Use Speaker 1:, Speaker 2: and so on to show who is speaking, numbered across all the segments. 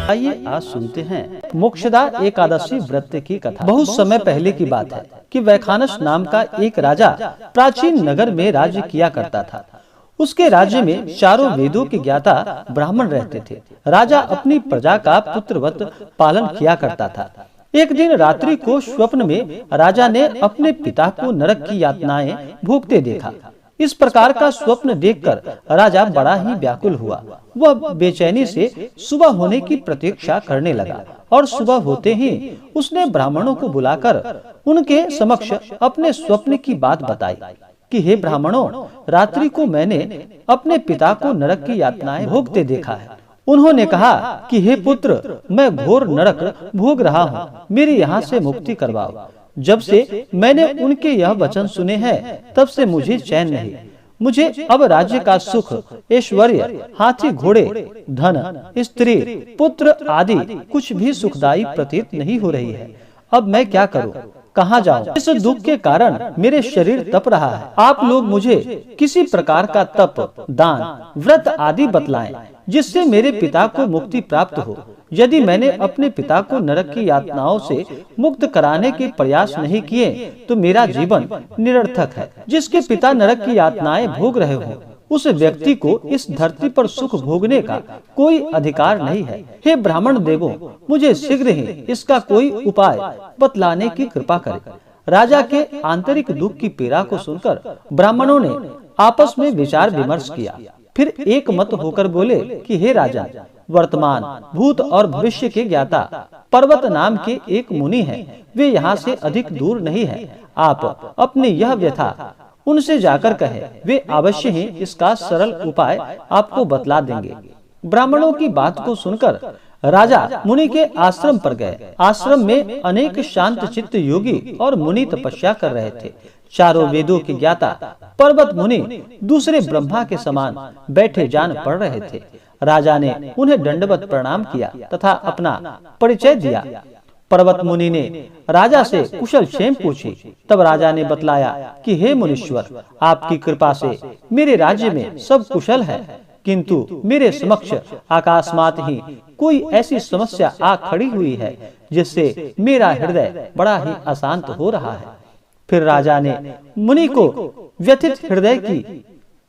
Speaker 1: आइए आज सुनते हैं मोक्षदा एकादशी व्रत की कथा। बहुत समय पहले की बात है कि वैखानस नाम का एक राजा प्राचीन नगर में राज्य किया करता था। उसके राज्य में चारों वेदों के ज्ञाता ब्राह्मण रहते थे। राजा अपनी प्रजा का पुत्रवत पालन किया करता था। एक दिन रात्रि को स्वप्न में राजा ने अपने पिता को नरक की यातनाएं भोगते देखा। इस प्रकार का स्वप्न देखकर राजा बड़ा ही व्याकुल हुआ। वह बेचैनी से सुबह होने की प्रतीक्षा करने लगा और सुबह होते ही उसने ब्राह्मणों को बुलाकर उनके समक्ष अपने स्वप्न की बात बताई कि हे ब्राह्मणों, रात्रि को मैंने अपने पिता को नरक की यातनाएं भोगते देखा है। उन्होंने कहा कि हे पुत्र, मैं घोर नरक भोग रहा हूँ, मेरी यहाँ से मुक्ति करवाओ। जब से मैंने उनके यह वचन सुने हैं, तब से मुझे चैन नहीं। मुझे अब राज्य का सुख, ऐश्वर्य, हाथी घोड़े, धन, स्त्री, पुत्र आदि कुछ भी सुखदायी प्रतीत नहीं हो रही है। अब मैं क्या करूं? कहाँ जाऊं? इस दुख के कारण मेरे शरीर तप रहा है। आप लोग मुझे किसी प्रकार का तप, दान, व्रत आदि बतलाएं, जिससे मेरे पिता को मुक्ति प्राप्त हो। यदि मैंने अपने पिता को नरक की यातनाओं से मुक्त कराने के प्रयास नहीं किए, तो मेरा जीवन निरर्थक है। जिसके पिता नरक की यातनाएं भोग रहे हो, उस व्यक्ति को इस धरती पर सुख भोगने का कोई अधिकार नहीं है। हे ब्राह्मण देवों, मुझे शीघ्र ही इसका कोई उपाय बतलाने की कृपा करें। राजा के आंतरिक दुख की पीड़ा को सुनकर ब्राह्मणों ने आपस में विचार विमर्श किया। फिर एक मत होकर बोले कि हे राजा, वर्तमान, भूत और भविष्य के ज्ञाता पर्वत नाम के एक मुनि हैं। वे यहाँ से अधिक दूर नहीं है। आप अपनी यह व्यथा उनसे जाकर कहे, वे अवश्य ही इसका सरल उपाय आपको बतला देंगे। ब्राह्मणों की बात को सुनकर राजा मुनि के आश्रम पर गए। आश्रम में अनेक शांत चित्त योगी और मुनि तपस्या कर रहे थे। चारों वेदों के ज्ञाता पर्वत मुनि दूसरे ब्रह्मा के समान बैठे जान पड़ रहे थे। राजा ने उन्हें दंडवत प्रणाम किया तथा अपना परिचय दिया। पर्वत मुनि ने राजा से कुशल क्षेम पूछी। तब राजा ने बतलाया कि हे मुनीश्वर, आपकी कृपा से मेरे राज्य में सब कुशल है, किंतु मेरे समक्ष अकस्मात ही कोई ऐसी समस्या आ खड़ी हुई है जिससे मेरा हृदय बड़ा ही अशांत हो रहा है। फिर राजा ने मुनि को व्यथित हृदय की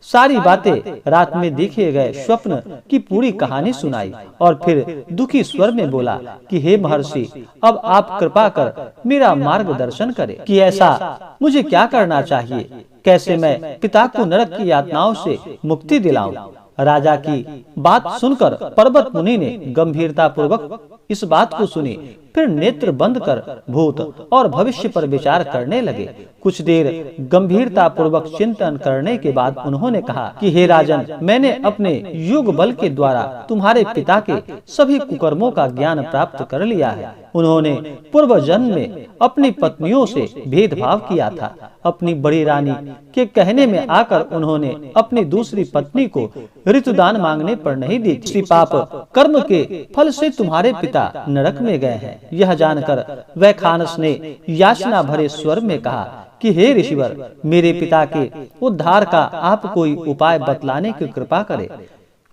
Speaker 1: सारी बातें, रात में देखे गए स्वप्न की पूरी कहानी सुनाई और फिर दुखी स्वर में बोला कि हे महर्षि, अब आप कृपा कर मेरा मार्गदर्शन करें कि ऐसा मुझे क्या करना चाहिए, कैसे मैं पिता को नरक की यातनाओं से मुक्ति दिलाऊं। राजा की बात सुनकर पर्वत मुनि ने गंभीरता पूर्वक इस बात को सुनी। फिर नेत्र बंद कर भूत और भविष्य पर विचार करने लगे। कुछ देर गंभीरता पूर्वक चिंतन करने के बाद उन्होंने कहा कि हे राजन, मैंने अपने योग बल के द्वारा तुम्हारे पिता के सभी कुकर्मों का ज्ञान प्राप्त कर लिया है। उन्होंने पूर्व जन्म में अपनी पत्नियों से भेदभाव किया था। अपनी बड़ी रानी के कहने में आकर उन्होंने अपनी दूसरी पत्नी को ऋतुदान मांगने पर नहीं दी थी। पाप कर्म के फल से तुम्हारे पिता नरक में गए हैं। यह जानकर वैखानस ने याचना भरे स्वर में कहा कि हे ऋषिवर, मेरे पिता के उद्धार का आप कोई उपाय बतलाने की कृपा करें।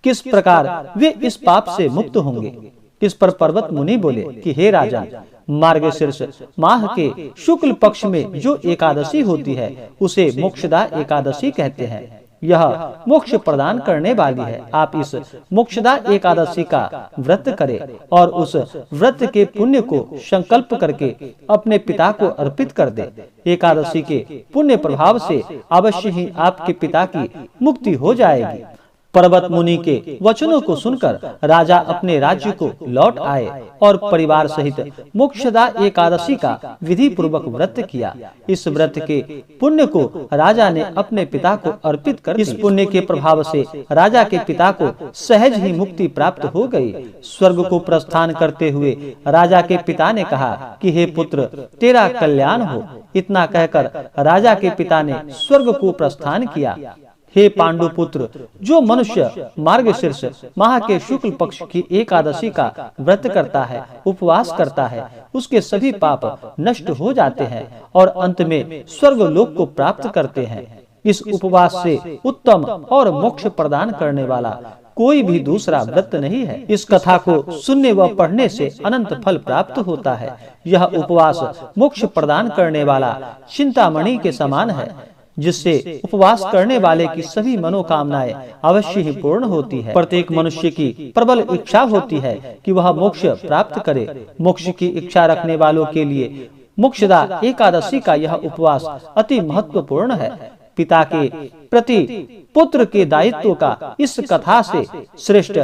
Speaker 1: किस प्रकार वे इस पाप से मुक्त होंगे? इस पर पर्वत मुनि बोले कि हे राजन, मार्गशीर्ष माह के शुक्ल पक्ष में जो एकादशी होती है उसे मोक्षदा एकादशी कहते हैं। यह मोक्ष प्रदान करने वाली है। आप इस मोक्षदा एकादशी का व्रत करें और उस व्रत के पुण्य को संकल्प करके अपने पिता को अर्पित कर दे। एकादशी के पुण्य प्रभाव से अवश्य ही आपके पिता की मुक्ति हो जाएगी। पर्वत मुनि के वचनों को सुनकर राजा अपने राज्य को लौट आए और परिवार सहित मोक्षदा एकादशी का विधि पूर्वक व्रत किया। इस व्रत के पुण्य को राजा ने अपने पिता को अर्पित कर इस पुण्य के प्रभाव से राजा के पिता को सहज ही मुक्ति प्राप्त हो गई। स्वर्ग को प्रस्थान करते हुए राजा के पिता ने कहा कि हे पुत्र, तेरा कल्याण हो। इतना कहकर राजा के पिता ने स्वर्ग को प्रस्थान किया। हे पांडुपुत्र, जो मनुष्य मार्गशीर्ष माह के शुक्ल पक्ष की एकादशी का व्रत करता है, उपवास करता है, उसके सभी पाप नष्ट हो जाते हैं और अंत में स्वर्ग लोक को प्राप्त करते हैं। इस उपवास से उत्तम और मोक्ष प्रदान करने वाला कोई भी दूसरा व्रत नहीं है। इस कथा को सुनने व पढ़ने से अनंत फल प्राप्त होता है। यह उपवास मोक्ष प्रदान करने वाला चिंतामणि के समान है, जिससे उपवास करने वाले की सभी मनोकामनाएं अवश्य ही पूर्ण होती है। प्रत्येक मनुष्य की प्रबल इच्छा होती है कि वह मोक्ष प्राप्त करे। मोक्ष की इच्छा रखने वालों के लिए मोक्षदा एकादशी का यह उपवास अति महत्वपूर्ण है। पिता के प्रति पुत्र के दायित्व का इस कथा से श्रेष्ठ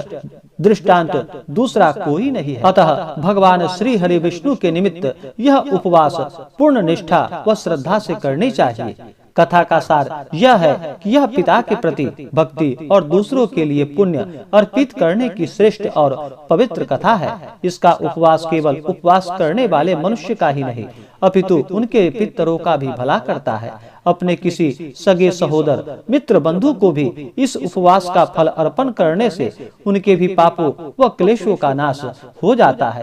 Speaker 1: दृष्टांत दूसरा कोई नहीं है। अतः भगवान श्री हरि विष्णु के निमित्त यह उपवास पूर्ण निष्ठा व श्रद्धा से करनी चाहिए। कथा का सार यह है कि यह पिता के प्रति भक्ति और दूसरों के लिए पुण्य अर्पित करने की श्रेष्ठ और पवित्र कथा है। इसका उपवास केवल उपवास करने वाले मनुष्य का ही नहीं, अपितु उनके पितरों का भी भला करता है। अपने किसी सगे सहोदर मित्र बंधु को भी इस उपवास का फल अर्पण करने से उनके भी पापों व क्लेशों का नाश हो जाता है।